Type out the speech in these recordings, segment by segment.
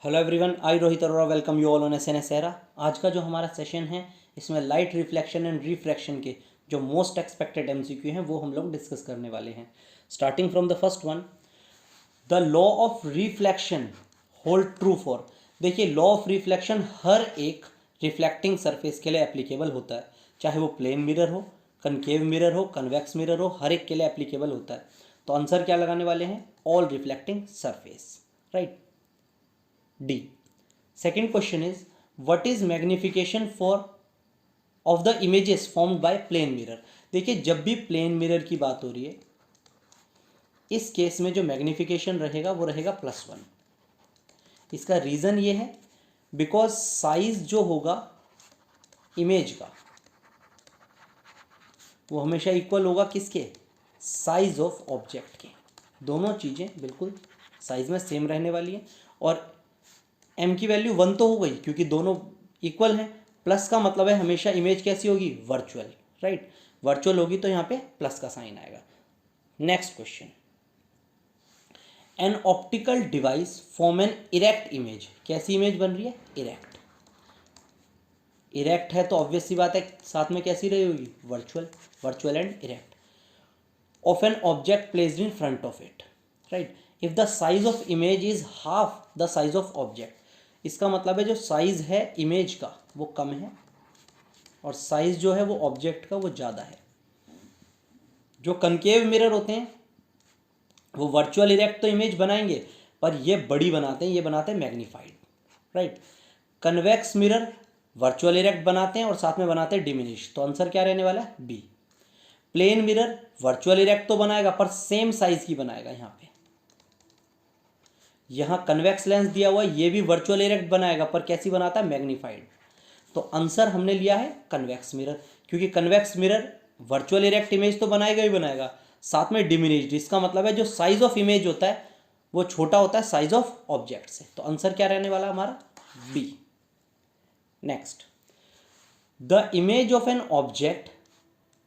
Hello everyone, I Rohit Arora welcome you all on SNS era. आज का जो हमारा सेशन है इसमें लाइट रिफ्लेक्शन एंड रिफ्रैक्शन के जो मोस्ट एक्सपेक्टेड एमसीक्यू हैं वो हम लोग डिस्कस करने वाले हैं। Starting from the first one, the law of reflection hold true for. देखिए, लॉ ऑफ रिफ्लेक्शन हर एक रिफ्लेक्टिंग सरफेस के लिए एप्लीकेबल होता है, चाहे वो प्लेन मिरर हो, कनकेव मिरर हो, कन्वेक्स मिरर हो, हर एक के लिए एप्लीकेबल होता है। तो आंसर क्या लगाने वाले हैं? All reflecting surface, right. D. Second question is, what is magnification for of the images formed by plane mirror? देखिए, जब भी प्लेन मिरर की बात हो रही है इस केस में जो मैग्निफिकेशन रहेगा वो रहेगा +1। इसका रीज़न ये है बिकॉज साइज जो होगा इमेज का वो हमेशा इक्वल होगा किसके? साइज ऑफ ऑब्जेक्ट के। दोनों चीज़ें बिल्कुल साइज में सेम रहने वाली है और m की वैल्यू 1 तो हो गई क्योंकि दोनों इक्वल हैं। प्लस का मतलब है हमेशा इमेज कैसी होगी? Virtual, right. वर्चुअल होगी तो यहाँ पे प्लस का साइन आएगा। Next question, an optical device form an erect image. कैसी इमेज बन रही है? इरेक्ट। इरेक्ट है तो ऑब्वियस सी बात है साथ में कैसी रही होगी? Virtual. Virtual and erect of an object placed in front of it, right. If the size of image is half the size of object, इसका मतलब है जो साइज है इमेज का वो कम है और साइज जो है वो ऑब्जेक्ट का वो ज़्यादा है। जो कनकेव मिरर होते हैं वो वर्चुअल इरेक्ट तो इमेज बनाएंगे पर ये बड़ी बनाते हैं, ये बनाते हैं magnified, right. Convex mirror virtual erect बनाते हैं और साथ में बनाते हैं डिमिनिश। तो आंसर क्या रहने वाला है? B. Plane mirror virtual erect तो बनाएगा पर सेम साइज की बनाएगा। यहाँ कन्वेक्स लेंस दिया हुआ है, ये भी वर्चुअल इरेक्ट बनाएगा पर कैसी बनाता है? मैग्नीफाइड। तो आंसर हमने लिया है कन्वेक्स मिरर, क्योंकि convex mirror virtual erect image तो बनाएगा ही बनाएगा, साथ में डिमिनिश्ड। इसका मतलब है जो साइज ऑफ इमेज होता है वो छोटा होता है साइज ऑफ ऑब्जेक्ट से। तो आंसर क्या रहने वाला हमारा? B. Next, the image of an object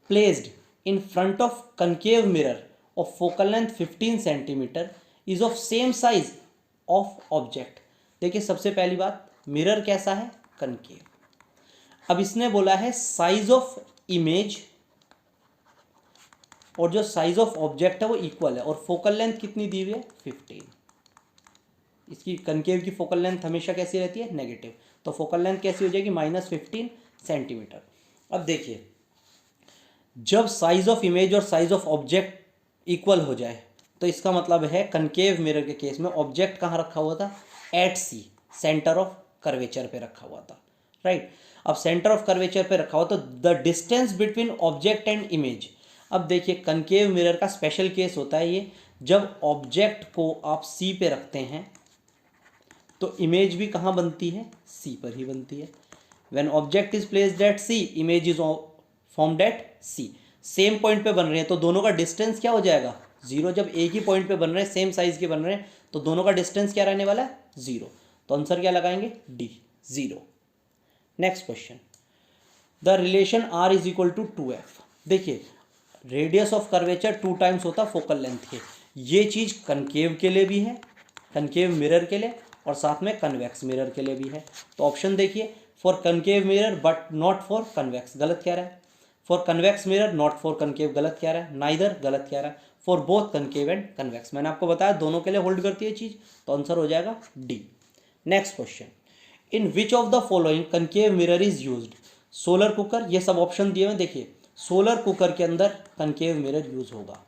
placed in front of concave mirror of focal length 15 centimetre is of same size of object. देखिए, सबसे पहली बात, मिरर कैसा है? कनकेव। अब इसने बोला है साइज ऑफ इमेज और जो साइज ऑफ ऑब्जेक्ट है वो इक्वल है और फोकल लेंथ कितनी दी हुई है? 15। इसकी कनकेव की फोकल लेंथ हमेशा कैसी रहती है? नेगेटिव। तो फोकल लेंथ कैसी हो जाएगी? -15 सेंटीमीटर। अब देखिए, जब साइज ऑफ इमेज और साइज ऑफ ऑब्जेक्ट इक्वल हो जाए तो इसका मतलब है कनकेव मिरर के केस में ऑब्जेक्ट कहाँ रखा हुआ था? At C, centre of curvature पे रखा हुआ था, राइट। अब सेंटर ऑफ कर्वेचर पे रखा हुआ तो the distance between object and image. अब देखिए, कनकेव मिरर का स्पेशल केस होता है ये, जब ऑब्जेक्ट को आप सी पे रखते हैं तो इमेज भी कहाँ बनती है? सी पर ही बनती है। When object is placed at C, image is formed at C. Same point पे बन रहे हैं तो दोनों का डिस्टेंस क्या हो जाएगा? 0। जब एक ही पॉइंट पे बन रहे हैं, सेम साइज के बन रहे हैं, तो दोनों का डिस्टेंस क्या रहने वाला है? 0। तो आंसर क्या लगाएंगे? D, 0। Next question, the relation R is equal to 2f। देखिए, रेडियस ऑफ कर्वेचर 2 टाइम्स होता है फोकल लेंथ के। ये चीज़ कनकेव के लिए भी है, कनकेव मिरर के लिए, और साथ में कन्वेक्स मिरर के लिए भी है। तो ऑप्शन देखिए, for concave mirror but not for convex, गलत क्या रहा है। For convex mirror not for concave, गलत क्या रहा है। नाइदर, गलत क्या रहा है। For both concave and convex, मैंने आपको बताया दोनों के लिए होल्ड करती है चीज़, तो आंसर हो जाएगा D. Next question, in which of the following concave mirror is used? Solar cooker, ये सब ऑप्शन दिए हुए। देखिए, सोलर कुकर के अंदर कनकेव मिरर यूज होगा।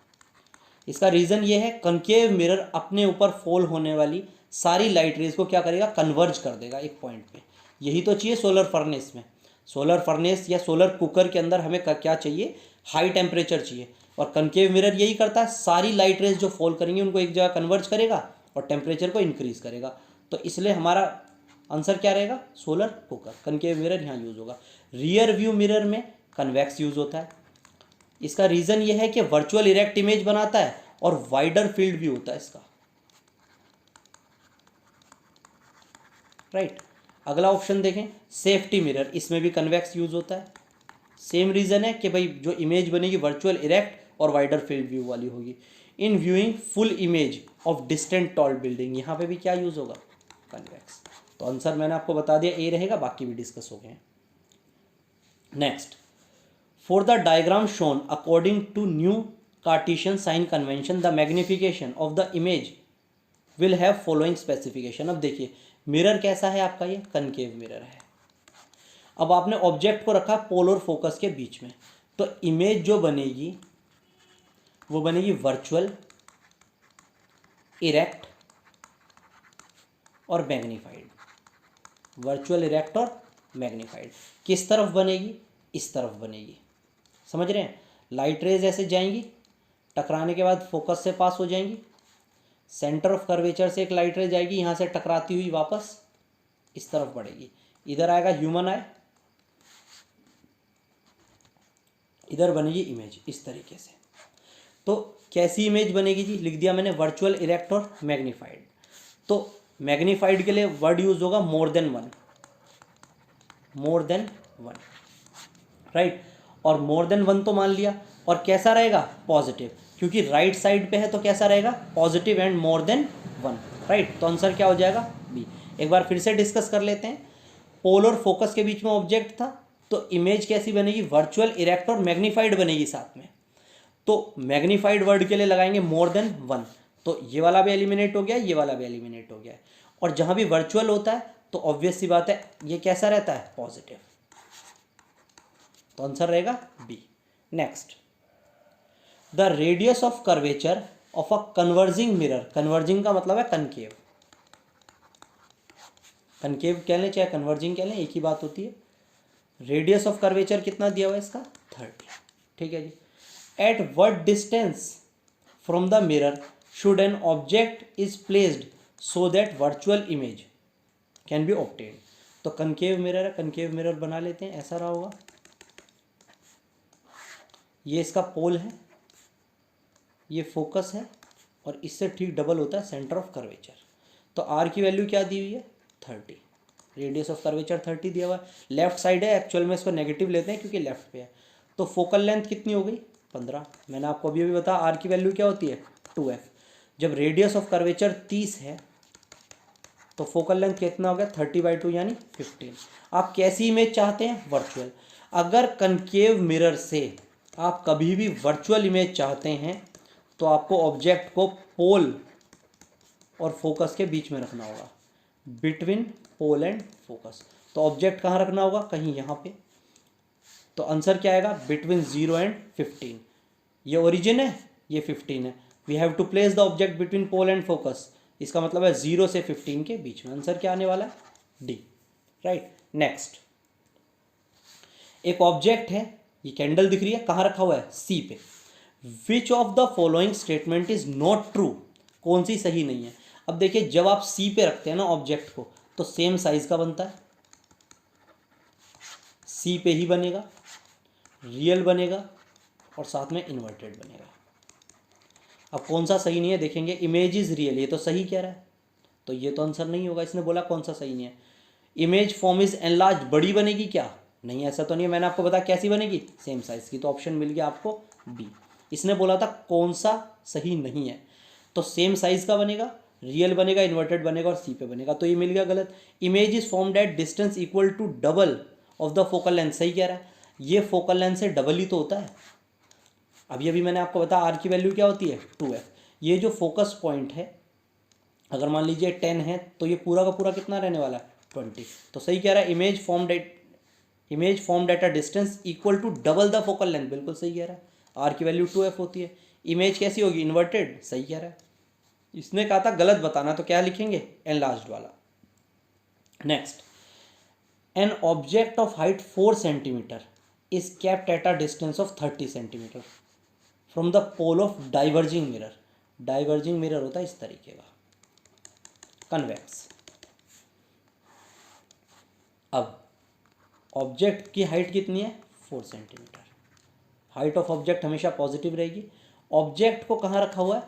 इसका रीज़न ये है, कनकेव मिरर अपने ऊपर फॉल होने वाली सारी लाइट रेज को क्या करेगा? कन्वर्ज कर देगा एक पॉइंट पे। यही तो चाहिए सोलर फर्नेस में। सोलर फर्नेस या सोलर कुकर के अंदर हमें क्या चाहिए? हाई टेम्परेचर चाहिए, और कनकेव मिरर यही करता है, सारी लाइट रेज जो फॉल करेंगी उनको एक जगह कन्वर्ज करेगा और टेम्परेचर को इंक्रीज करेगा। तो इसलिए हमारा आंसर क्या रहेगा? Solar cooker. कनकेव मिरर यहाँ यूज़ होगा। रियर व्यू मिरर में कन्वेक्स यूज़ होता है। इसका रीज़न ये है कि वर्चुअल इरेक्ट इमेज बनाता है और वाइडर फील्ड व्यू होता है इसका, राइट। अगला ऑप्शन देखें, सेफ्टी मिरर, इसमें भी कन्वेक्स यूज होता है। सेम रीज़न है कि भाई जो इमेज बनेगी वर्चुअल इरेक्ट और वाइडर फील्ड व्यू वाली होगी। In viewing full image of distant tall building, यहाँ पे भी क्या यूज़ होगा? कन्वेक्स। तो आंसर मैंने आपको बता दिया ए रहेगा, बाकी भी डिस्कस हो गए हैं। Next, for the diagram shown according to new Cartesian sign convention the magnification of the image will have following specification. अब देखिए मिरर कैसा है आपका, ये कनकेव मिरर है। अब आपने ऑब्जेक्ट को रखा पोल और फोकस के बीच में, तो इमेज जो बनेगी वो बनेगी वर्चुअल, इरेक्ट और मैग्नीफाइड। वर्चुअल, इरेक्ट और मैग्नीफाइड। किस तरफ बनेगी? इस तरफ बनेगी, समझ रहे हैं? लाइट रेज ऐसे जाएंगी, टकराने के बाद फोकस से पास हो जाएंगी, सेंटर ऑफ कर्वेचर से एक लाइट रे जाएगी, यहाँ से टकराती हुई वापस इस तरफ बढ़ेगी। इधर आएगा ह्यूमन आई, इधर बनेगी इमेज इस तरीके से। तो कैसी इमेज बनेगी जी? लिख दिया मैंने, वर्चुअल, इरेक्ट और मैग्नीफाइड। तो मैग्नीफाइड के लिए वर्ड यूज होगा more than one, more than one, right. और मोर देन वन तो मान लिया, और कैसा रहेगा? पॉजिटिव, क्योंकि राइट साइड पे है तो कैसा रहेगा? Positive and more than one, right. तो आंसर क्या हो जाएगा? बी। एक बार फिर से डिस्कस कर लेते हैं। पोल और फोकस के बीच में ऑब्जेक्ट था, तो इमेज कैसी बनेगी? वर्चुअल, इरेक्ट और मैग्नीफाइड बनेगी साथ में। तो मैग्नीफाइड वर्ड के लिए लगाएंगे मोर देन वन, तो ये वाला भी एलिमिनेट हो गया, ये वाला भी एलिमिनेट हो गया। और जहां भी वर्चुअल होता है तो ऑब्वियस सी बात है ये कैसा रहता है? पॉजिटिव। तो आंसर रहेगा B. Next, the radius of curvature of a converging mirror. Converging का मतलब है कनकेव, कनकेव कह लें चाहे कन्वर्जिंग कह लें, एक ही बात होती है। रेडियस ऑफ कर्वेचर कितना दिया हुआ है इसका? 30, ठीक है जी। At what distance from the mirror should an object is placed so that virtual image can be obtained. तो कनकेव मिरर है, कनकेव मिरर बना लेते हैं, ऐसा रहा होगा। ये इसका पोल है, ये फोकस है, और इससे ठीक डबल होता है सेंटर ऑफ कर्वेचर। तो आर की वैल्यू क्या दी हुई है? 30। रेडियस ऑफ कर्वेचर 30 दिया हुआ है। लेफ्ट साइड है, एक्चुअल में इसको नेगेटिव लेते हैं क्योंकि लेफ्ट पे है। तो फोकल लेंथ कितनी हो गई? 15। मैंने आपको अभी अभी बताया आर की वैल्यू क्या होती है? 2f। जब रेडियस ऑफ कर्वेचर 30 है तो फोकल लेंथ कितना हो गया? 30/2 यानी 15। आप कैसी इमेज चाहते हैं? वर्चुअल। अगर कनकेव मिरर से आप कभी भी वर्चुअल इमेज चाहते हैं तो आपको ऑब्जेक्ट को पोल और फोकस के बीच में रखना होगा, बिटवीन पोल एंड फोकस। तो ऑब्जेक्ट कहाँ रखना होगा? कहीं यहाँ पे। तो आंसर क्या आएगा? Between 0 and 15। ये ओरिजिन है, ये 15 है। We have to place the object between pole and focus. इसका मतलब है 0 से 15 के बीच में। आंसर क्या आने वाला है? D, right. नेक्स्ट, एक ऑब्जेक्ट है, ये कैंडल दिख रही है, कहाँ रखा हुआ है? सी पे। विच of the following statement is not true? कौन सी सही नहीं है? अब देखिए जब आप सी पे रखते हैं ना ऑब्जेक्ट को, तो सेम साइज का बनता है, सी पे ही बनेगा, रियल बनेगा और साथ में इन्वर्टेड बनेगा। अब कौन सा सही नहीं है देखेंगे। इमेज इज रियल, ये तो सही कह रहा है, तो ये तो आंसर नहीं होगा। इसने बोला कौन सा सही नहीं है। इमेज फॉर्म इज एनलार्ज, बड़ी बनेगी क्या? नहीं, ऐसा तो नहीं है। मैंने आपको बताया कैसी बनेगी? सेम साइज की। तो ऑप्शन मिल गया आपको बी। इसने बोला था कौन सा सही नहीं है, तो सेम साइज का बनेगा, रियल बनेगा, इन्वर्टेड बनेगा और सी पे बनेगा। तो ये मिल गया गलत। Image is formed at distance equal to double of the focal length, सही कह रहा है। ये फोकल लेंथ से डबल ही तो होता है। अभी अभी मैंने आपको बताया आर की वैल्यू क्या होती है? 2f। ये जो फोकस पॉइंट है अगर मान लीजिए 10 है तो ये पूरा का पूरा कितना रहने वाला है? 20। तो सही कह रहा है। Image formed at a distance equal to double the focal length, बिल्कुल सही कह रहा है। आर की वैल्यू 2f होती है। इमेज कैसी होगी? इन्वर्टेड, सही कह रहा है। इसने कहा था गलत बताना, तो क्या लिखेंगे? एनलार्ज्ड वाला। Next, an object of height 4 centimetre is kept at a distance of 30 centimetre from the pole of diverging mirror. Diverging mirror होता है इस तरीके का, कन्वेक्स। अब ऑब्जेक्ट की हाइट कितनी है? 4 सेंटीमीटर। हाइट ऑफ ऑब्जेक्ट हमेशा पॉजिटिव रहेगी। ऑब्जेक्ट को कहाँ रखा हुआ है?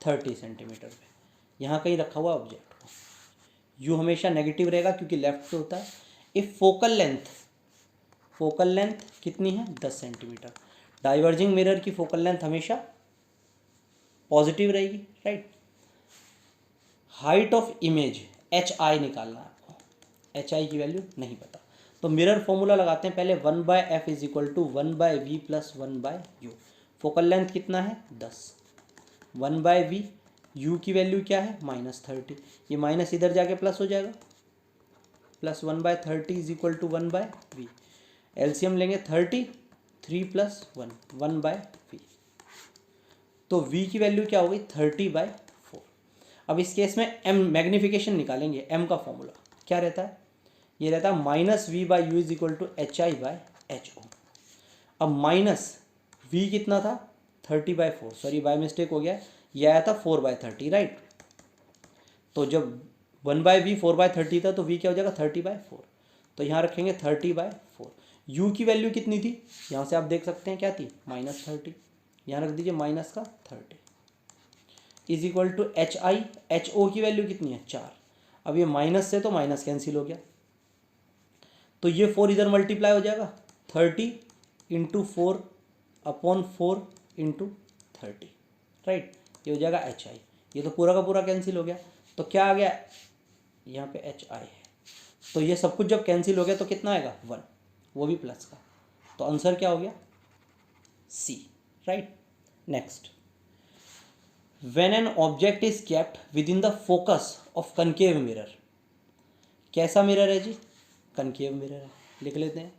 30 सेंटीमीटर पे, यहाँ कहीं रखा हुआ है ऑब्जेक्ट को। यू हमेशा नेगेटिव रहेगा क्योंकि लेफ्ट पे होता है। इफ फोकल लेंथ कितनी है? 10 सेंटीमीटर। डाइवर्जिंग मिरर की फोकल लेंथ हमेशा पॉजिटिव रहेगी, right. Height of image H I निकालना है आपको, एच आई की वैल्यू नहीं पता। तो मिरर फॉर्मूला लगाते हैं पहले, 1/f is equal to 1/v plus 1/u। Focal length कितना है 10, 1/v, u की वैल्यू क्या है -30, ये माइनस इधर जाके प्लस हो जाएगा, plus 1/30 is equal to 1/v। LCM लेंगे 30, 3 प्लस 1, 1/v। तो v की वैल्यू क्या हो गई 30/4। अब इस केस में m मैग्नीफिकेशन निकालेंगे, m का फॉर्मूला क्या रहता है, ये रहता है -v/u is equal to hi/ho। अब माइनस v कितना था 30/4, सॉरी बाय मिस्टेक हो गया, ये आया था 4/30, राइट। तो जब 1/v 4/30 था तो v क्या हो जाएगा 30/4, तो यहाँ रखेंगे 30/4। u की वैल्यू कितनी थी, यहाँ से आप देख सकते हैं क्या थी -30, यहाँ रख दीजिए -30 इज इक्वल टू ho की वैल्यू कितनी है 4। अब ये माइनस से तो माइनस कैंसिल हो गया, तो ये 4 इधर मल्टीप्लाई हो जाएगा, 30 × 4/4 × 30, राइट, ये हो जाएगा hi। ये तो पूरा का पूरा कैंसिल हो गया, तो क्या आ गया यहाँ पे hi है, तो ये सब कुछ जब कैंसिल हो गया तो कितना आएगा 1, वो भी प्लस का, तो आंसर क्या हो गया C, right. Next, when an object is kept with in the focus of concave mirror, कैसा मिरर है जी, कनकेव मिरर है, लिख लेते हैं,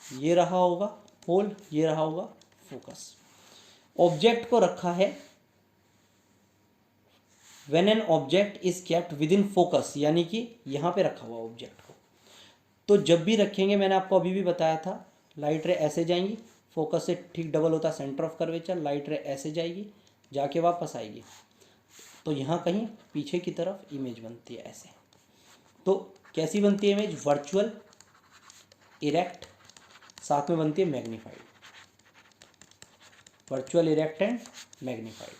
ये रहा होगा होल, ये रहा होगा फोकस। ऑब्जेक्ट को रखा है, when an object is kept with in focus, यानी कि यहाँ पे रखा हुआ ऑब्जेक्ट को, तो जब भी रखेंगे, मैंने आपको अभी भी बताया था, लाइट रे ऐसे जाएंगी, फोकस से ठीक डबल होता सेंटर ऑफ कर्वेचर, लाइट रे ऐसे जाएगी, जाके वापस आएगी, तो यहाँ कहीं पीछे की तरफ इमेज बनती है ऐसे। तो कैसी बनती है इमेज, वर्चुअल, इरेक्ट, साथ में बनती है magnified, virtual, erect and magnified.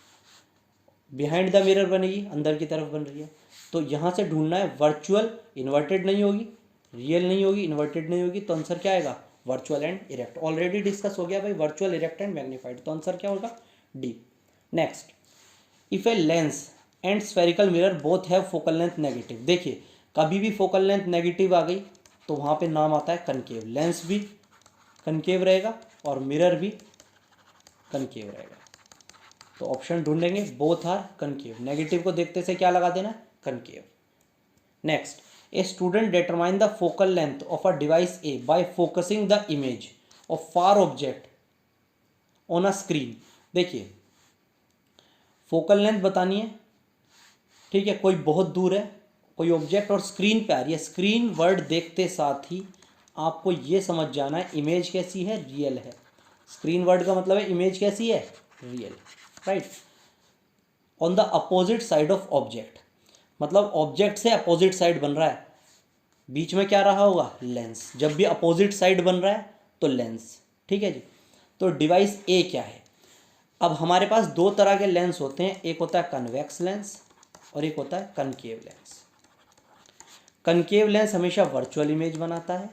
Behind the mirror बनेगी, अंदर की तरफ बन रही है, तो यहाँ से ढूंढना है वर्चुअल, इन्वर्टेड नहीं होगी, रियल नहीं होगी, इन्वर्टेड नहीं होगी, तो आंसर क्या आएगा virtual and erect. Already discuss हो गया भाई, वर्चुअल, इरेक्ट एंड मैग्नीफाइड, तो आंसर क्या होगा D. Next, if a lens and spherical mirror both have focal length negative, देखिए कभी भी फोकल लेंथ नेगेटिव आ गई तो वहाँ पे नाम आता है कनकेव, लेंस भी कनकेव रहेगा और मिरर भी कनकेव रहेगा, तो ऑप्शन ढूंढेंगे बोथ आर कनकेव, नेगेटिव को देखते से क्या लगा देना concave. Next, a student determine the focal length of a device A bye focusing the image of far object on a screen. देखिए फोकल लेंथ बतानी है, ठीक है, कोई बहुत दूर है कोई ऑब्जेक्ट और स्क्रीन पे आ रही है, स्क्रीन वर्ड देखते साथ ही आपको ये समझ जाना है इमेज कैसी है, रियल है। स्क्रीन वर्ड का मतलब है इमेज कैसी है, real, right. On the opposite side of object, मतलब ऑब्जेक्ट से अपोजिट साइड बन रहा है, बीच में क्या रहा होगा लेंस, जब भी अपोजिट साइड बन रहा है तो लेंस, ठीक है जी। तो डिवाइस ए क्या है, अब हमारे पास दो तरह के लेंस होते हैं, एक होता है कन्वेक्स लेंस और एक होता है कनकेव लेंस। कनकेव लेंस हमेशा वर्चुअल इमेज बनाता है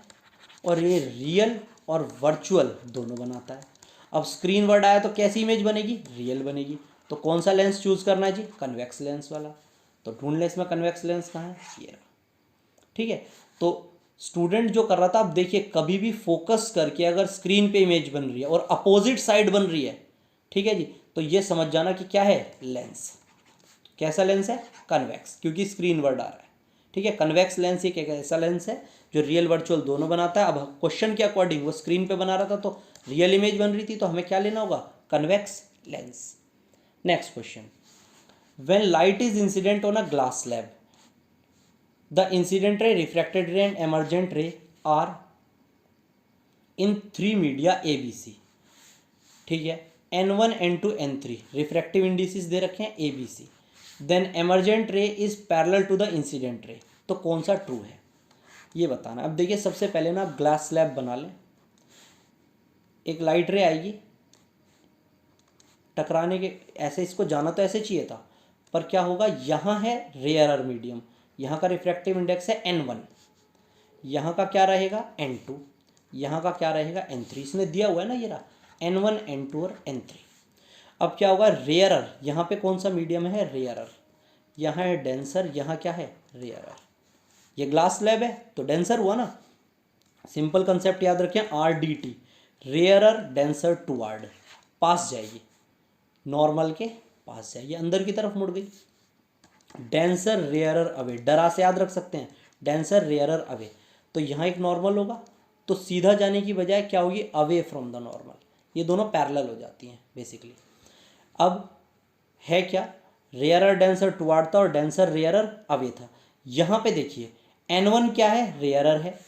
और ये रियल और वर्चुअल दोनों बनाता है। अब स्क्रीन वर्ड आया तो कैसी इमेज बनेगी, रियल बनेगी, तो कौन सा लेंस चूज करना है जी, कन्वेक्स लेंस वाला। तो ढूंढ ले इसमें कन्वेक्स लेंस कहाँ है, ये रहा, ठीक है। तो स्टूडेंट जो कर रहा था, अब देखिए कभी भी फोकस करके अगर स्क्रीन पे इमेज बन रही है और अपोजिट साइड बन रही है, ठीक है जी, तो ये समझ जाना कि क्या है लेंस, कैसा लेंस है कन्वेक्स, क्योंकि स्क्रीन वर्ड आ रहा है, ठीक है। कन्वेक्स लेंस एक ऐसा लेंस है जो रियल वर्चुअल दोनों बनाता है। अब क्वेश्चन के अकॉर्डिंग वो स्क्रीन पे बना रहा था तो रियल इमेज बन रही थी, तो हमें क्या लेना होगा convex lens. Next question, when light is incident on a glass slab, the incident रे, रिफ्रैक्टेड रे एंड एमर्जेंट रे आर इन 3 मीडिया ABC, ठीक है। N1, N2, N3 refractive indices दे रखे हैं ABC, then emergent ray is parallel to the incident ray, तो कौन सा ट्रू है ये बताना। अब देखिए सबसे पहले ना आप ग्लास स्लैब बना लें, एक लाइट रे आएगी टकराने के, ऐसे इसको जाना तो ऐसे चाहिए था, पर क्या होगा यहाँ है रेयरर मीडियम, यहाँ का रिफ्रैक्टिव इंडेक्स है N1, यहाँ का क्या रहेगा N2, यहाँ का क्या रहेगा N3, इसने दिया हुआ है ना ये रहा N1, N2 और N3। अब क्या होगा, रेयरर, यहाँ पे कौन सा मीडियम है, रेयरर, यहाँ है डेंसर, यहाँ क्या है, रेयरर। ये ग्लास स्लैब है तो डेंसर हुआ ना। सिंपल कंसेप्ट याद रखें, RDT, रेयरर डेंसर टुवर्ड, पास जाएगी, नॉर्मल के पास जाएगी, अंदर की तरफ मुड़ गई। डेंसर रेयरर अवे, डरा से याद रख सकते हैं, डेंसर रेयरर अवे, तो यहाँ एक नॉर्मल होगा तो सीधा जाने की बजाय क्या होगी, अवे फ्रॉम द नॉर्मल, ये दोनों पैरेलल हो जाती हैं बेसिकली। अब है क्या, रेयरर डेंसर टुवर्ड था और डेंसर रेयरर अवे था। यहाँ पे देखिए N1 क्या है, रेयरर है,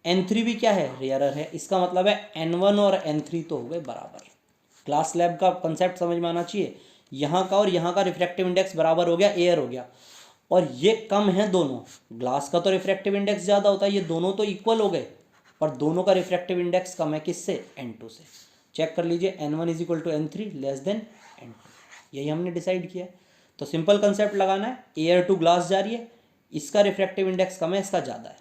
N3 भी क्या है, रेयरर है, इसका मतलब है N1 और N3 तो हो गए बराबर। ग्लास स्लैब का कंसेप्ट समझ में आना चाहिए, यहाँ का और यहाँ का रिफ्रैक्टिव इंडेक्स बराबर हो गया, एयर हो गया, और ये कम है दोनों। ग्लास का तो रिफ्रैक्टिव इंडेक्स ज़्यादा होता है, ये दोनों तो इक्वल हो गए, पर दोनों का रिफ्रैक्टिव इंडेक्स कम है, किससे, N2 से। चेक कर लीजिए, N1 is equal to N3 less than N2, यही हमने डिसाइड किया है। तो सिंपल कंसेप्ट लगाना है, एयर टू ग्लास जा रही है, इसका रिफ्रैक्टिव इंडेक्स कम है, इसका ज़्यादा है,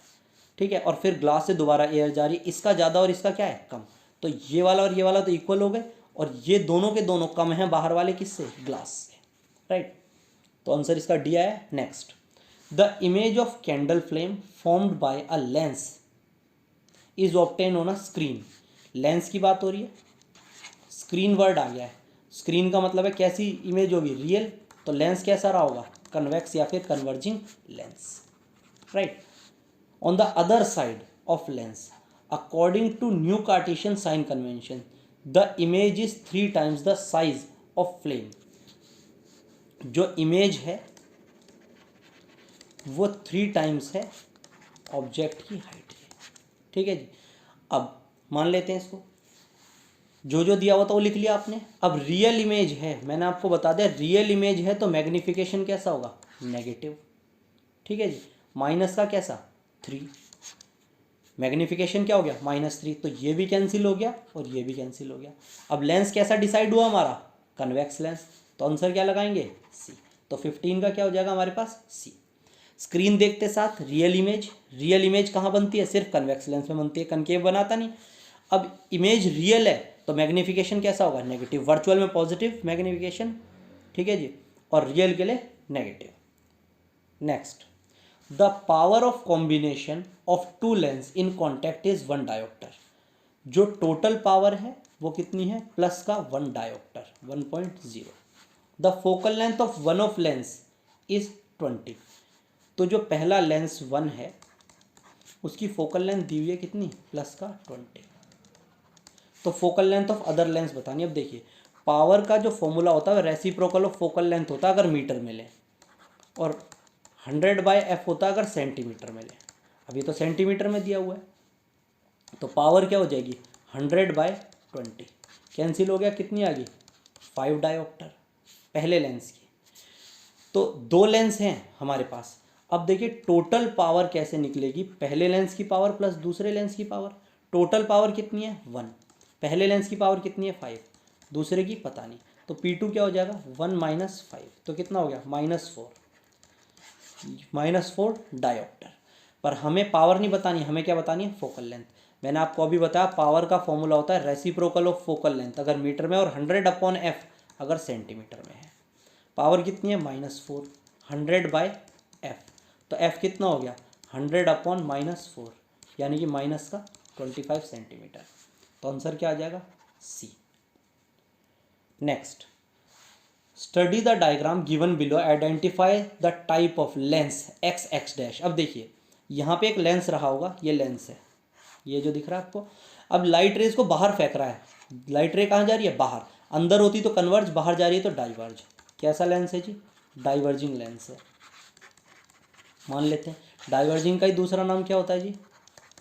ठीक है, और फिर ग्लास से दोबारा एयर जा रही है, इसका ज़्यादा और इसका क्या है, कम, तो ये वाला और ये वाला तो इक्वल हो गए, और ये दोनों के दोनों कम हैं बाहर वाले, किससे, ग्लास से, राइट। तो आंसर इसका डी आया। Next, the image of candle flame formed by a lens is obtain on a screen. Lens की बात हो रही है, स्क्रीन वर्ड आ गया है, स्क्रीन का मतलब है कैसी इमेज होगी, रियल, तो लेंस कैसा रहा होगा, कन्वेक्स या फिर converging lens, right. On the other side of lens, according to new Cartesian sign convention, the image is 3 times the size of flame. जो इमेज है वो 3 times है ऑब्जेक्ट की हाइट की, ठीक है जी। अब मान लेते हैं इसको, जो जो दिया हुआ था वो लिख लिया आपने। अब रियल इमेज है, मैंने आपको बता दिया रियल इमेज है तो मैग्निफिकेशन कैसा होगा, नेगेटिव, ठीक है जी। माइनस का कैसा, 3, मैग्निफिकेशन क्या हो गया, -3, तो ये भी कैंसिल हो गया और ये भी कैंसिल हो गया। अब लेंस कैसा डिसाइड हुआ हमारा, कन्वेक्स लेंस, तो आंसर क्या लगाएंगे, सी। तो 15 का क्या हो जाएगा हमारे पास, सी। स्क्रीन देखते साथ रियल इमेज कहाँ बनती है, सिर्फ कन्वेक्स लेंस में बनती है, कनकेव बनाता नहीं। अब इमेज रियल है तो मैग्निफिकेशन कैसा होगा, नेगेटिव, वर्चुअल में पॉजिटिव मैग्निफिकेशन, ठीक है जी, और रियल के लिए negative. Next, the power of combination of 2 lens in contact is 1 dioptre. जो टोटल पावर है वो कितनी है, प्लस का 1 dioptre, 1.0। The focal length of one of lens is 20। तो जो पहला लेंस 1 है उसकी फोकल लेंथ दी हुई है कितनी, प्लस का 20। तो focal length of other lens बतानी। अब देखिए पावर का जो फॉर्मूला होता है रेसिप्रोकल ऑफ फोकल लेंथ होता है अगर मीटर में ले, और 100/f होता है अगर सेंटीमीटर में ले। अब ये तो सेंटीमीटर में दिया हुआ है, तो पावर क्या हो जाएगी, 100/20, कैंसिल हो गया, कितनी आ गई, 5 डायोप्टर पहले लेंस की। तो 2 लेंस हैं हमारे पास। अब देखिए टोटल पावर कैसे निकलेगी, पहले लेंस की पावर प्लस दूसरे लेंस की पावर। टोटल पावर कितनी है, 1, पहले लेंस की पावर कितनी है, 5, दूसरे की पता नहीं, तो P2 क्या हो जाएगा, 1 - 5, तो कितना हो गया, -4 डायोप्टर। पर हमें पावर नहीं बतानी, हमें क्या बतानी है, फोकल लेंथ। मैंने आपको अभी बताया पावर का फॉर्मूला होता है रेसिप्रोकल ऑफ फोकल लेंथ अगर मीटर में, और 100/f अगर सेंटीमीटर में है। पावर कितनी है, -4, 100/f, तो f कितना हो गया, 100/-4, यानी कि माइनस का 25 सेंटीमीटर। तो आंसर क्या आ जाएगा, C. Next, study the diagram given below, identify the type of lens x dash. अब देखिए यहाँ पे एक लेंस रहा होगा, ये लेंस है, ये जो दिख रहा है आपको। अब लाइट रेज को बाहर फेंक रहा है, लाइट रे कहाँ जा रही है, बाहर, अंदर होती तो कन्वर्ज, बाहर जा रही है तो डाइवर्ज। कैसा लेंस है जी, डाइवर्जिंग लेंस है। मान लेते हैं डाइवर्जिंग का ही दूसरा नाम क्या होता है जी,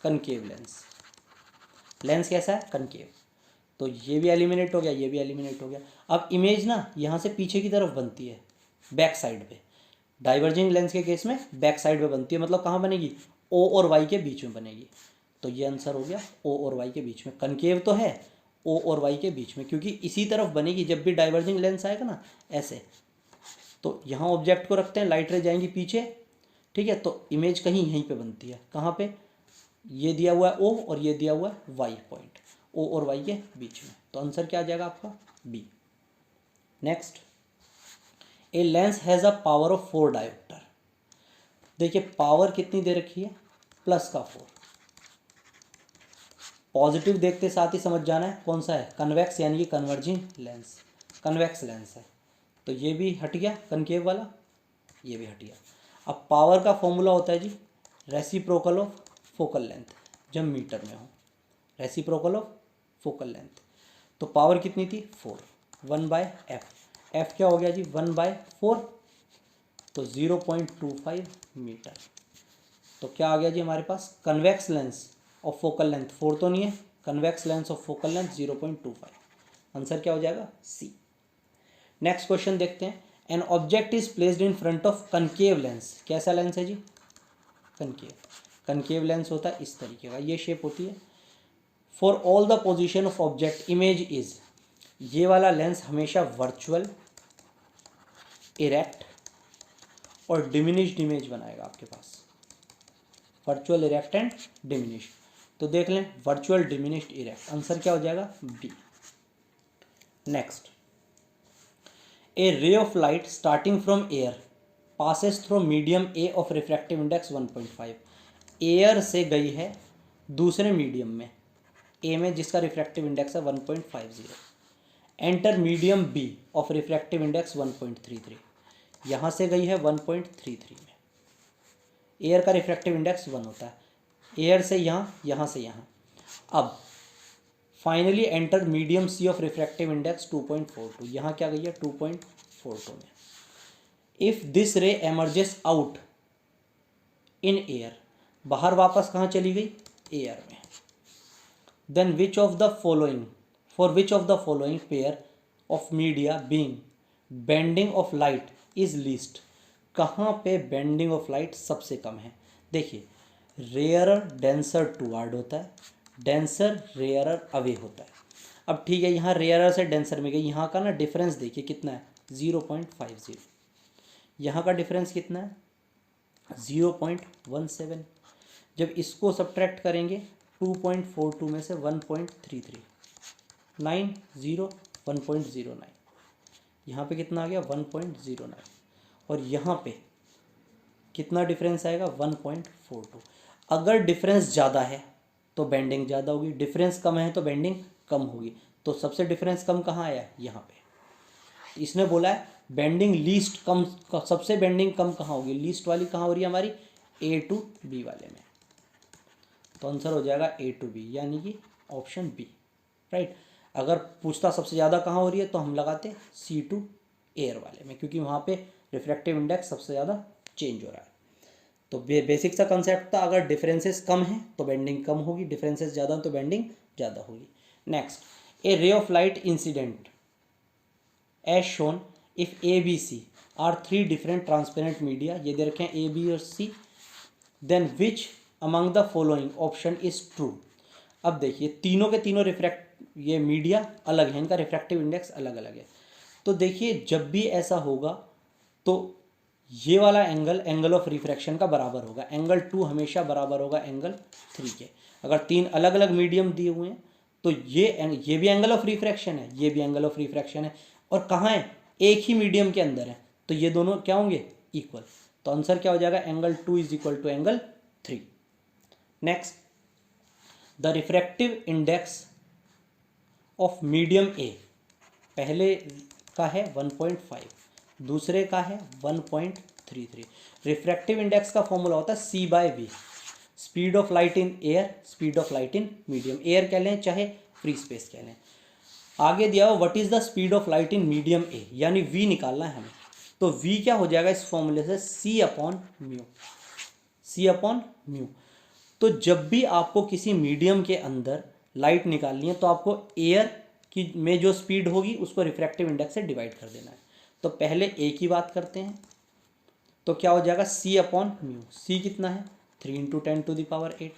कनकेव लेंस। लेंस कैसा है, कनकेव, तो ये भी एलिमिनेट हो गया, ये भी एलिमिनेट हो गया। अब इमेज ना यहाँ से पीछे की तरफ बनती है, बैक साइड पे। डाइवर्जिंग लेंस के केस में बैक साइड पे बनती है, मतलब कहाँ बनेगी, O और Y के बीच में बनेगी। तो ये आंसर हो गया O और Y के बीच में। कनकेव तो है O और Y के बीच में, क्योंकि इसी तरफ बनेगी जब भी डाइवर्जिंग लेंस आएगा ना, ऐसे। तो यहाँ ऑब्जेक्ट को रखते हैं, लाइट रे जाएंगी पीछे, ठीक है, तो इमेज कहीं यहीं पे बनती है, कहाँ पे, ये दिया हुआ है O और ये दिया हुआ है Y पॉइंट, O और Y के बीच में। तो आंसर क्या आ जाएगा आपका, B. Next, a lens has a power of 4 dioptre. देखिए पावर कितनी दे रखी है, प्लस का 4। पॉजिटिव देखते साथ ही समझ जाना है कौन सा है, कन्वेक्स यानी कि कन्वर्जिंग लेंस, कन्वेक्स लेंस है। तो ये भी हट गया कनकेव वाला, ये भी हट गया। अब पावर का फॉर्मूला होता है जी रेसिप्रोकल ऑफ फोकल लेंथ, जब मीटर में हो, रेसिप्रोकल ऑफ फोकल लेंथ। तो पावर कितनी थी 4, 1/f, f क्या हो गया जी 1/4, तो 0.25 मीटर। तो क्या आ गया जी हमारे पास, convex lens of focal length 4 तो नहीं है, convex lens of focal length 0.25। Answer क्या हो जाएगा, सी। नेक्स्ट क्वेश्चन देखते हैं, an object is placed in front of concave lens. कैसा लेंस है जी, कनकेव। कनकेव लेंस होता है इस तरीके का, ये शेप होती है। For all the position of object image is, ये वाला लेंस हमेशा वर्चुअल, इरेक्ट और डिमिनिश्ड इमेज बनाएगा आपके पास, वर्चुअल, इरेक्ट एंड डिमिनिश्ड। तो देख लें वर्चुअल, डिमिनिश्ड, इरेक्ट, आंसर क्या हो जाएगा, B. Next, a ray of light starting from air passes through medium A of refractive index 1.5। Air से गई है दूसरे मीडियम में, ए में जिसका रिफ्रैक्टिव इंडेक्स है 1.50, enter medium B of refractive index 1.33। यहाँ से गई है 1.33 में, एयर का रिफ्रैक्टिव इंडेक्स 1 होता है, एयर से यहाँ, यहाँ से यहाँ। अब finally enter medium C of refractive index 2.42, यहाँ क्या गई है 2.42 में। If this ray emerges out in air, बाहर वापस कहाँ चली गई, एयर में। Then which of the following, for which of the following pair of media being bending of light is least, कहाँ पे बेंडिंग ऑफ लाइट सबसे कम है। देखिए रेयरर डेंसर टुवार्ड होता है, डेंसर रेयरर अवे होता है। अब ठीक है, यहाँ रेयरर से डेंसर में गई, यहाँ का ना डिफरेंस देखिए कितना है 0.50, यहाँ का डिफरेंस कितना है 0.17। जब इसको सब्ट्रैक्ट करेंगे 2.42 में से 1.33, 1.09, यहाँ पे कितना आ गया 1.09, और यहाँ पे कितना डिफरेंस आएगा 1.42। अगर डिफरेंस ज़्यादा है तो बेंडिंग ज़्यादा होगी, डिफरेंस कम है तो बेंडिंग कम होगी। तो सबसे डिफरेंस कम कहाँ आया, यहाँ पे। इसने बोला है बेंडिंग लीस्ट कम, सबसे बेंडिंग कम कहाँ होगी, लीस्ट वाली कहाँ हो रही है हमारी, ए टू बी वाले में। तो आंसर हो जाएगा ए टू बी, यानी कि ऑप्शन बी, राइट। अगर पूछता सबसे ज़्यादा कहाँ हो रही है तो हम लगाते सी टू एयर वाले में, क्योंकि वहाँ पे रिफ्रैक्टिव इंडेक्स सबसे ज़्यादा चेंज हो रहा है। तो बेसिक सा कंसेप्ट था, अगर डिफरेंसेस कम हैं तो बेंडिंग कम होगी, डिफरेंसेस ज़्यादा तो बेंडिंग ज़्यादा होगी। Next, a ray of light incident as shown if A B C are 3 different transparent media, ये दे रखे हैं ए बी और C, then which among the following option is true. अब देखिए तीनों के तीनों ये मीडिया अलग है, इनका रिफ्रैक्टिव इंडेक्स अलग अलग है। तो देखिए जब भी ऐसा होगा तो ये वाला एंगल ऑफ रिफ्रैक्शन का बराबर होगा, एंगल 2 हमेशा बराबर होगा एंगल 3 के। अगर 3 अलग अलग मीडियम दिए हुए हैं तो ये भी एंगल ऑफ रिफ्रैक्शन है, ये भी एंगल ऑफ रिफ्रैक्शन है, और कहाँ है, एक ही मीडियम के अंदर है, तो ये दोनों क्या होंगे, इक्वल। तो आंसर क्या हो जाएगा, angle 2 is equal to angle 3। Next, the refractive index of medium A, पहले का है 1.5, दूसरे का है 1.33। रिफ्रैक्टिव इंडेक्स का फॉर्मूला होता है C/V, speed of light in air, speed of light in medium, air कह लें चाहे फ्री स्पेस कह लें। आगे दिया हो what is the speed of light in medium ए, यानी V निकालना है हमें। तो V क्या हो जाएगा इस फॉर्मूले से, C/μ, C/μ। तो जब भी आपको किसी मीडियम के अंदर लाइट निकालनी है तो आपको एयर की में जो स्पीड होगी उसको रिफ्रैक्टिव इंडेक्स से डिवाइड कर देना है। तो पहले ए की बात करते हैं, तो क्या हो जाएगा C/μ, C कितना है 3 × 10⁸,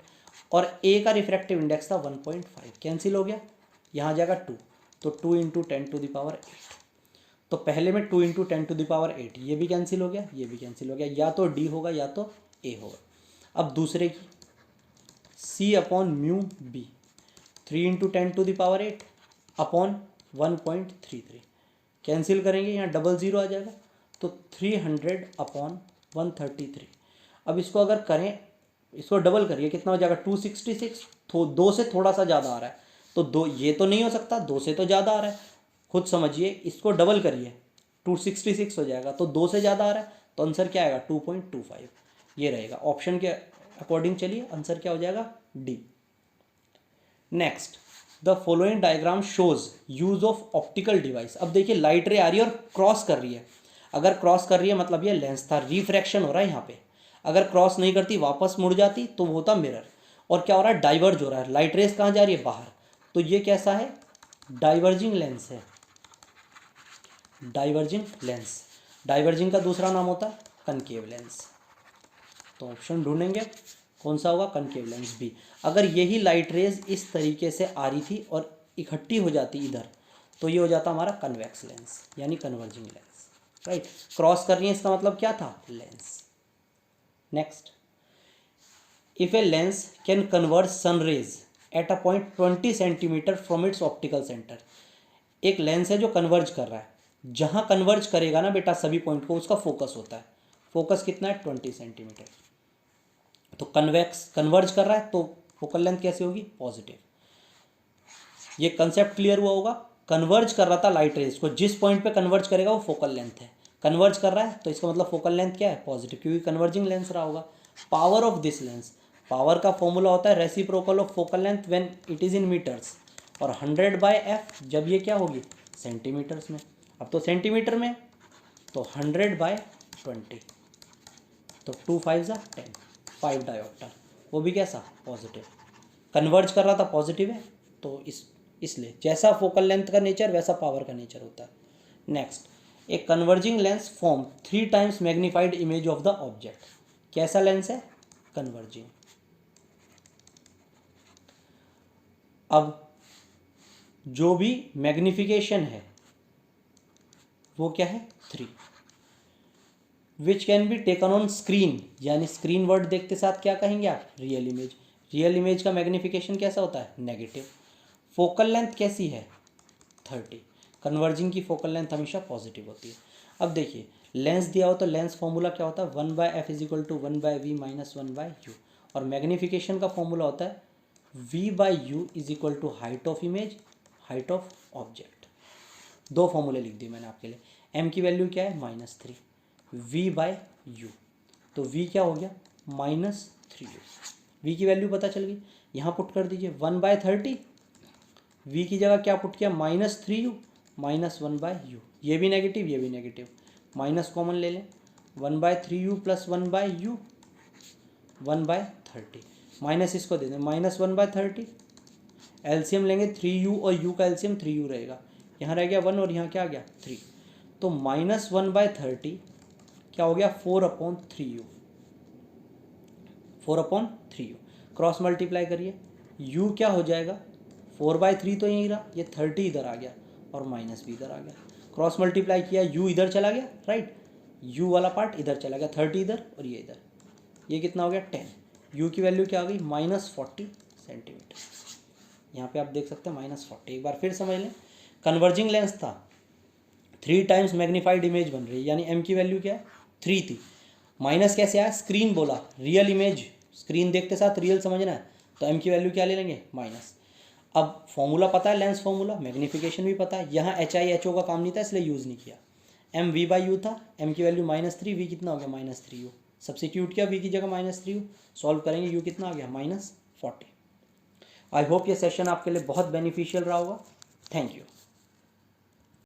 और ए का रिफ्रैक्टिव इंडेक्स था 1.5, कैंसिल हो गया, यहाँ जाएगा 2, तो 2 × 10⁸। तो पहले में 2 × 10⁸, ये भी कैंसिल हो गया, ये भी कैंसिल हो गया, या तो डी होगा या तो ए होगा। अब दूसरे की C/μ B, 3 × 10⁸ अपॉन 1.33, कैंसिल करेंगे, यहाँ डबल ज़ीरो आ जाएगा, तो 300/133। अब इसको अगर करें, इसको डबल करिए, कितना हो जाएगा 266। तो 2 से थोड़ा सा ज़्यादा आ रहा है, तो 2 ये तो नहीं हो सकता, 2 से तो ज़्यादा आ रहा है, खुद समझिए। इसको डबल करिए, 266 हो जाएगा, तो 2 से ज़्यादा आ रहा है, तो आंसर क्या आएगा 2.25, ये रहेगा ऑप्शन के अकॉर्डिंग। चलिए आंसर क्या हो जाएगा D. Next, the following diagram shows use of optical device. अब देखिए लाइट रे आ रही है और क्रॉस कर रही है, अगर क्रॉस कर रही है मतलब ये लेंस था, रिफ्रैक्शन हो रहा है यहाँ पे। अगर क्रॉस नहीं करती, वापस मुड़ जाती, तो वो होता मिरर। और क्या हो रहा है, डाइवर्ज हो रहा है, लाइट रेस कहाँ जा रही है, बाहर। तो ये कैसा है, डाइवर्जिंग लेंस है, डाइवर्जिंग लेंस। डाइवर्जिंग का दूसरा नाम होता है कनकेव लेंस। तो ऑप्शन ढूंढेंगे कौन सा होगा, कनकेव लेंस बी। अगर यही लाइट रेज इस तरीके से आ रही थी और इकट्ठी हो जाती इधर, तो ये हो जाता हमारा कन्वेक्स लेंस, यानी कन्वर्जिंग लेंस, राइट। क्रॉस कर रही है, इसका मतलब क्या था, lens. Next, if a lens can converge sun rays at a point 20 centimetre from its optical centre. एक लेंस है जो कन्वर्ज कर रहा है, जहाँ कन्वर्ज करेगा ना बेटा सभी पॉइंट को, उसका फोकस होता है। फोकस कितना है, 20 सेंटीमीटर। तो कन्वर्ज कर रहा है, तो फोकल लेंथ कैसी होगी, पॉजिटिव। ये कंसेप्ट क्लियर हुआ होगा। कन्वर्ज कर रहा था लाइट रेज को, जिस पॉइंट पे कन्वर्ज करेगा वो फोकल लेंथ है। कन्वर्ज कर रहा है तो इसका मतलब फोकल लेंथ क्या है, पॉजिटिव, क्योंकि कन्वर्जिंग लेंस रहा होगा। Power of this lens, power का फॉर्मूला होता है reciprocal of focal length when it is in metres, और 100/f जब ये क्या होगी, सेंटीमीटर्स में। अब तो सेंटीमीटर में, तो 100/20, तो 2 5 10, 5 डायोप्टर, वो भी कैसा, पॉजिटिव। कन्वर्ज कर रहा था, पॉजिटिव है, तो इसलिए जैसा फोकल लेंथ का नेचर वैसा पावर का नेचर होता है। Next, a converging lens form 3 times magnified image of the object. कैसा लेंस है, कन्वर्जिंग। अब जो भी मैग्निफिकेशन है वो क्या है, 3, which can be taken on screen, यानी स्क्रीन वर्ड देखते साथ क्या कहेंगे आप, रियल इमेज। रियल इमेज का मैग्निफिकेशन कैसा होता है, नेगेटिव। फोकल लेंथ कैसी है, 30। कन्वर्जिंग की फोकल लेंथ हमेशा पॉजिटिव होती है। अब देखिए लेंस दिया हो तो लेंस फॉर्मूला क्या होता है, 1/f = 1/v - 1/u, और मैग्निफिकेशन का फॉर्मूला होता है v/u = height of image, height of object. 2 फॉर्मूले लिख दिए मैंने आपके लिए। m की वैल्यू क्या है, -3, v/u, तो v क्या हो गया, -3u। v की वैल्यू पता चल गई, यहाँ पुट कर दीजिए 1/30, v की जगह क्या पुट किया, -3u - 1/u। ये भी नेगेटिव, ये भी नेगेटिव, माइनस कॉमन ले लें, 1/3u + 1/u, 1/30, माइनस इसको दे दें, -1/30, एलसीएम लेंगे 3u और u का एलसीएम 3u रहेगा, यहाँ रह गया 1 और यहाँ क्या आ गया 3, तो -1/30 क्या हो गया, 4/3u, 4/3u। क्रॉस मल्टीप्लाई करिए, u क्या हो जाएगा, 4/3 तो यहीं रहा, ये 30 इधर आ गया और माइनस भी इधर आ गया। क्रॉस मल्टीप्लाई किया, u इधर चला गया, राइट, u वाला पार्ट इधर चला गया, 30 इधर और ये इधर, ये कितना हो गया 10। u की वैल्यू क्या आ गई, -40 सेंटीमीटर। यहाँ पे आप देख सकते हैं -40। एक बार फिर समझ लें, कन्वर्जिंग लेंस था, 3 टाइम्स मैग्नीफाइड इमेज बन रही है, यानी m की वैल्यू क्या है, 3 थी। माइनस कैसे आया, स्क्रीन बोला, रियल इमेज, स्क्रीन देखते साथ रियल समझना है, तो m की वैल्यू क्या ले लेंगे, माइनस। अब फॉर्मूला पता है, लेंस फॉर्मूला, मैग्नीफिकेशन भी पता है, यहाँ HI HO का काम नहीं था इसलिए यूज़ नहीं किया। m v/u था, m की वैल्यू -3, v कितना हो गया, -3u, सब्सिट्यूट किया v की जगह -3u, सॉल्व करेंगे u कितना आ गया, -40। आई होप ये सेशन आपके लिए बहुत बेनिफिशियल रहा होगा। Thank you.